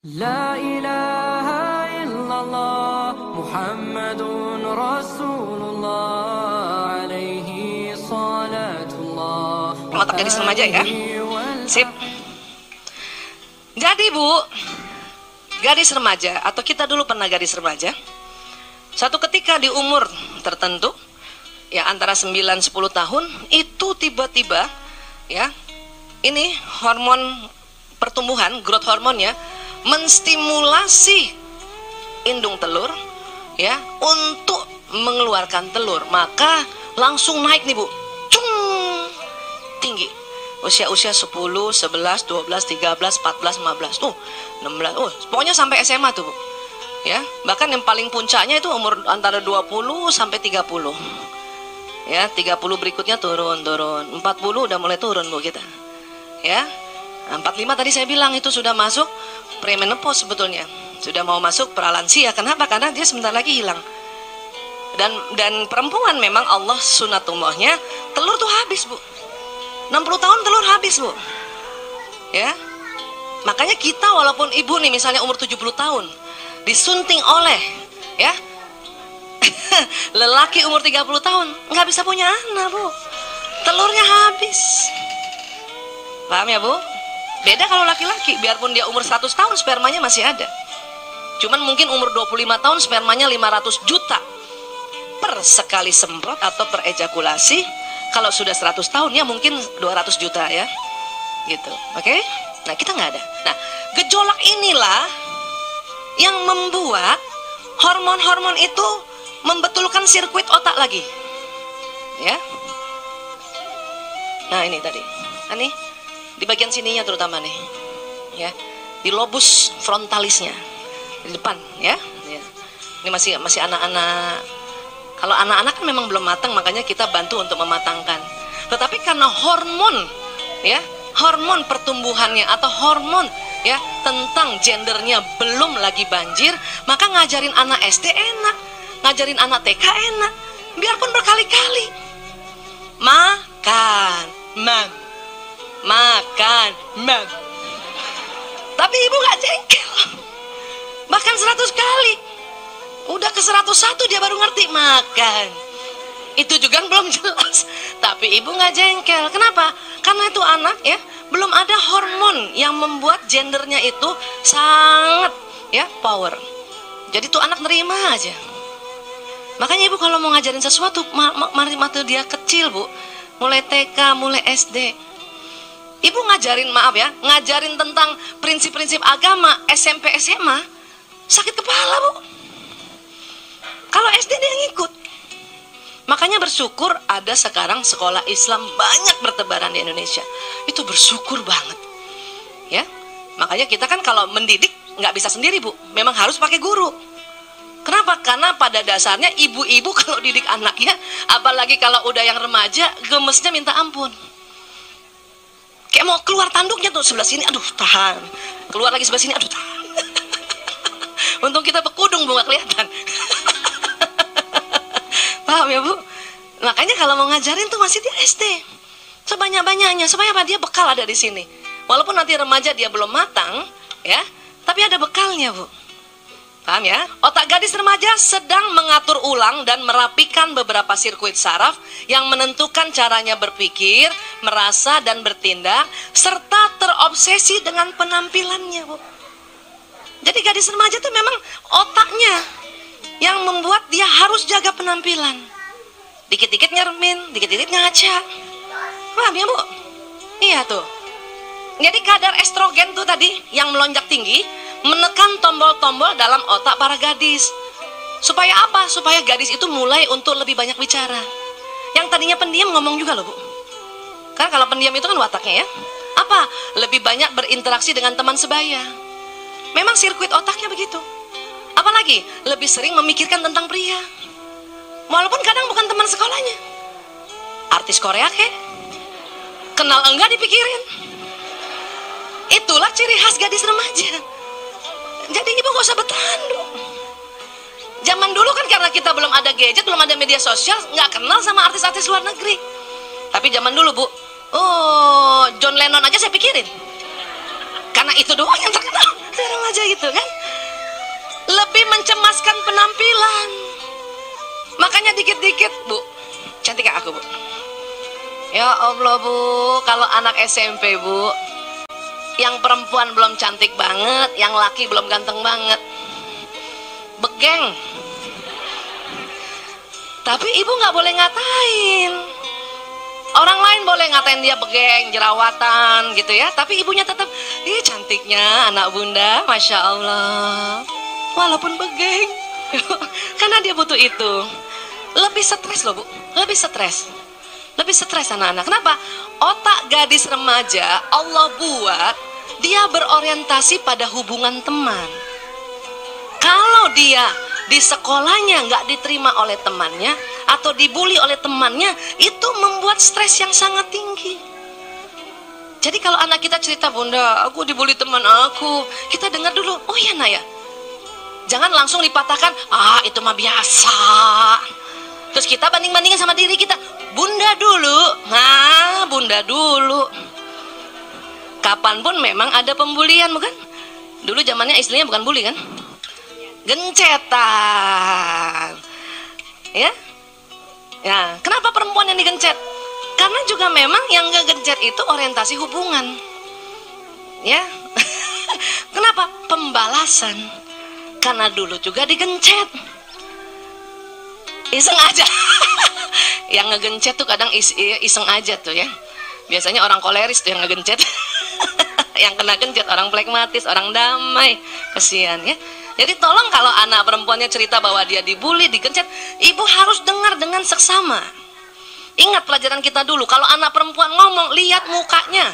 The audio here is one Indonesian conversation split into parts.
La ilaha illallah Muhammadun Rasulullah alaihi salatullah. Otak gadis remaja ya. Sip. Jadi Bu, gadis remaja atau kita dulu pernah gadis remaja. Suatu ketika di umur tertentu ya antara 9-10 tahun itu tiba-tiba ya ini hormon pertumbuhan, growth hormonnya menstimulasi indung telur ya untuk mengeluarkan telur, maka langsung naik nih Bu, cung, tinggi. Usia-usia 10, 11, 12, 13, 14, 15, 16, pokoknya sampai SMA tuh Bu. Ya, bahkan yang paling puncaknya itu umur antara 20 sampai 30. Ya, 30 berikutnya turun, 40 udah mulai turun Bu kita. Ya. 45 tadi saya bilang itu sudah masuk premenopause sebetulnya. Sudah mau masuk pralansia. Kenapa? Karena dia sebentar lagi hilang. Dan perempuan memang Allah sunatullahnya telur tuh habis Bu. 60 tahun telur habis Bu. Ya. Makanya kita walaupun ibu nih misalnya umur 70 tahun disunting oleh ya lelaki umur 30 tahun nggak bisa punya anak Bu. Telurnya habis. Paham ya Bu? Beda kalau laki-laki, biarpun dia umur 100 tahun spermanya masih ada. Cuman mungkin umur 25 tahun spermanya 500 juta per sekali semprot atau per ejakulasi. Kalau sudah 100 tahun ya mungkin 200 juta ya. Gitu. Oke? Nah, kita nggak ada. Nah, gejolak inilah yang membuat hormon-hormon itu membetulkan sirkuit otak lagi. Ya. Nah, ini tadi. Ini di bagian sininya terutama nih ya, di lobus frontalisnya di depan ya, ini masih anak-anak. Kalau anak-anak kan memang belum matang, makanya kita bantu untuk mematangkan. Tetapi karena hormon ya, hormon pertumbuhannya atau hormon ya tentang gendernya belum lagi banjir, maka ngajarin anak SD enak, ngajarin anak TK enak, biarpun berkali-kali makan makan. Tapi ibu gak jengkel. Bahkan 100 kali. Udah ke 101 dia baru ngerti makan. Itu juga belum jelas. Tapi ibu gak jengkel. Kenapa? Karena itu anak ya belum ada hormon yang membuat gendernya itu sangat ya power. Jadi tuh anak nerima aja. Makanya ibu kalau mau ngajarin sesuatu mari dia kecil Bu. Mulai TK, mulai SD. Ibu ngajarin, maaf ya, ngajarin tentang prinsip-prinsip agama SMP SMA, sakit kepala Bu. Kalau SD dia ngikut. Makanya bersyukur ada sekarang sekolah Islam banyak bertebaran di Indonesia. Itu bersyukur banget. Ya, makanya kita kan kalau mendidik nggak bisa sendiri Bu, memang harus pakai guru. Kenapa? Karena pada dasarnya ibu-ibu kalau didik anaknya, apalagi kalau udah yang remaja, gemesnya minta ampun. Kayak mau keluar tanduknya tuh sebelah sini, aduh tahan. Keluar lagi sebelah sini, aduh tahan. Untung kita bekudung Bu, nggak kelihatan. Paham ya Bu? Makanya kalau mau ngajarin tuh masih di SD. Sebanyak-banyaknya, supaya apa? Dia bekal ada di sini. Walaupun nanti remaja dia belum matang, ya, tapi ada bekalnya Bu. Paham ya? Otak gadis remaja sedang mengatur ulang dan merapikan beberapa sirkuit saraf yang menentukan caranya berpikir, merasa dan bertindak, serta terobsesi dengan penampilannya Bu. Jadi gadis remaja itu memang otaknya yang membuat dia harus jaga penampilan. Dikit-dikit nyermin, dikit-dikit ngaca. Paham ya Bu? Iya tuh. Jadi kadar estrogen tuh tadi yang melonjak tinggi menekan tombol-tombol dalam otak para gadis. Supaya apa? Supaya gadis itu mulai untuk lebih banyak bicara. Yang tadinya pendiam ngomong juga loh Bu. Karena kalau pendiam itu kan wataknya ya. Apa? Lebih banyak berinteraksi dengan teman sebaya. Memang sirkuit otaknya begitu. Apalagi lebih sering memikirkan tentang pria. Walaupun kadang bukan teman sekolahnya. Artis Korea kek. Kenal enggak dipikirin. Itulah ciri khas gadis remaja. Jadi ibu gak usah bertanduk. Zaman dulu kan karena kita belum ada gadget, belum ada media sosial, nggak kenal sama artis-artis luar negeri. Tapi zaman dulu Bu, oh John Lennon aja saya pikirin. Karena itu doang yang terkenal. Sekarang aja gitu. gitu kan. Lebih mencemaskan penampilan. Makanya dikit-dikit, Bu, cantik gak aku, Bu? Ya Allah, Bu, kalau anak SMP, Bu, yang perempuan belum cantik banget, yang laki belum ganteng banget, begeng. Tapi ibu nggak boleh ngatain. Orang lain boleh ngatain dia begeng, jerawatan gitu ya, tapi ibunya tetap, ih cantiknya anak bunda, Masya Allah, walaupun begeng. Karena dia butuh itu. Lebih stres loh, Bu, lebih stres. Lebih stres anak-anak. Kenapa? Otak gadis remaja Allah buat dia berorientasi pada hubungan teman. Kalau dia di sekolahnya nggak diterima oleh temannya atau dibully oleh temannya, itu membuat stres yang sangat tinggi. Jadi kalau anak kita cerita, bunda, aku dibully teman aku, kita dengar dulu, oh iya nak ya. Jangan langsung dipatahkan, ah itu mah biasa. Terus kita banding-bandingin sama diri kita, bunda dulu, nah bunda dulu. Kapanpun memang ada pembulian, bukan? Dulu zamannya istilahnya bukan bully kan? Gencetan, ya, ya. Kenapa perempuan yang digencet? Karena juga memang yang ngegencet itu orientasi hubungan, ya. Kenapa? Pembalasan. Karena dulu juga digencet, iseng aja. Yang ngegencet tuh kadang iseng aja tuh ya. Biasanya orang koleris tuh yang ngegencet. Yang kena gencet orang plekmatis, orang damai, kasihan ya. Jadi tolong kalau anak perempuannya cerita bahwa dia dibully, digencet, ibu harus dengar dengan seksama. Ingat pelajaran kita dulu, kalau anak perempuan ngomong, lihat mukanya.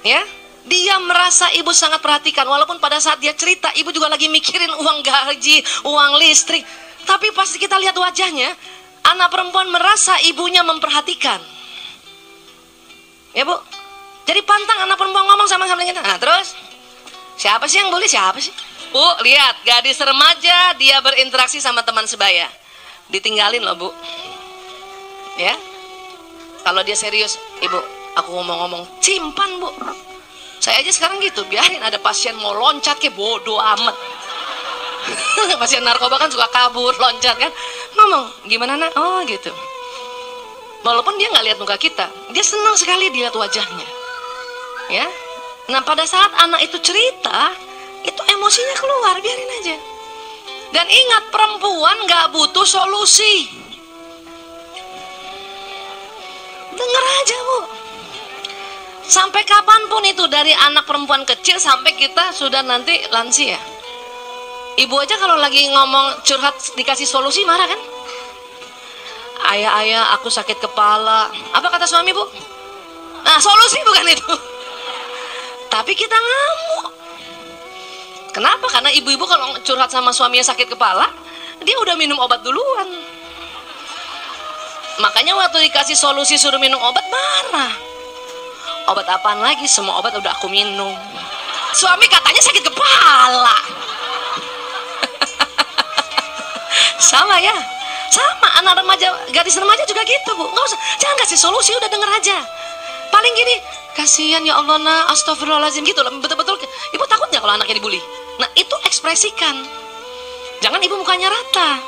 Ya, dia merasa ibu sangat perhatikan, walaupun pada saat dia cerita, ibu juga lagi mikirin uang gaji, uang listrik. Tapi pasti kita lihat wajahnya, anak perempuan merasa ibunya memperhatikan. Ya Bu, jadi pantang anak perempuan ngomong sama-sama kita. Nah terus, siapa sih yang bully, siapa sih? Bu, lihat, gadis remaja dia berinteraksi sama teman sebaya. Ditinggalin loh, Bu. Ya. Kalau dia serius, ibu, aku ngomong-ngomong, simpan, Bu. Saya aja sekarang gitu, biarin ada pasien mau loncat ke bodo amat. Pasien narkoba kan suka kabur, loncat kan. Ngomong, gimana nak? Oh gitu. Walaupun dia nggak lihat muka kita, dia senang sekali dilihat wajahnya. Ya. Nah pada saat anak itu cerita, itu emosinya keluar, biarin aja. Dan ingat, perempuan gak butuh solusi. Dengar aja, Bu. Sampai kapanpun itu, dari anak perempuan kecil sampai kita sudah nanti lansia. Ibu aja kalau lagi ngomong curhat dikasih solusi marah kan? Ayah, aku sakit kepala. Apa kata suami, Bu? Nah, solusi bukan itu. Tapi kita ngamuk. Kenapa? Karena ibu-ibu kalau curhat sama suaminya sakit kepala, dia udah minum obat duluan. Makanya waktu dikasih solusi suruh minum obat, marah. Obat apaan lagi? Semua obat udah aku minum. Suami katanya sakit kepala. Sama ya? Sama, anak remaja, gadis remaja juga gitu, Bu. Nggak usah, jangan kasih solusi, udah denger aja. Paling gini, kasihan ya Allah, nah, astagfirullahaladzim gitu loh. Betul-betul, ibu takut nggak kalau anaknya dibully? Nah itu ekspresikan. Jangan ibu mukanya rata.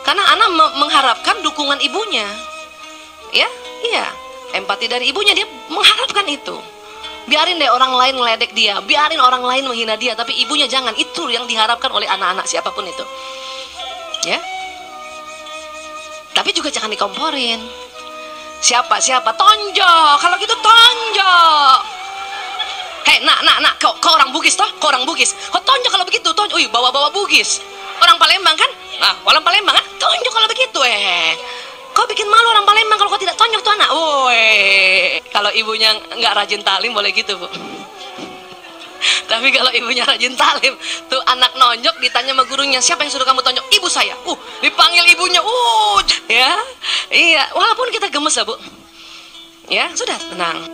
Karena anak mengharapkan dukungan ibunya. Ya, iya. Empati dari ibunya, dia mengharapkan itu. Biarin deh orang lain ngeledek dia, biarin orang lain menghina dia, tapi ibunya jangan. Itu yang diharapkan oleh anak-anak siapapun itu. Ya. Tapi juga jangan dikomporin. Siapa? Tonjok. Kalau gitu tonjok. Hei, nak, kau orang Bugis toh? Kau orang Bugis. Kau tonjok kalau begitu, tonjok. Wih, bawa-bawa Bugis. Orang Palembang kan? Nah, orang Palembang kan? Tonjok kalau begitu, Kau bikin malu orang Palembang kalau kau tidak tonjok tuh anak. Woi. Kalau ibunya nggak rajin talim boleh gitu, Bu. Tapi kalau ibunya rajin talim, tuh anak nonjok ditanya sama gurunya, siapa yang suruh kamu tonjok? Ibu saya. Dipanggil ibunya. Ya. Iya, walaupun kita gemes ya, Bu. Ya, sudah tenang.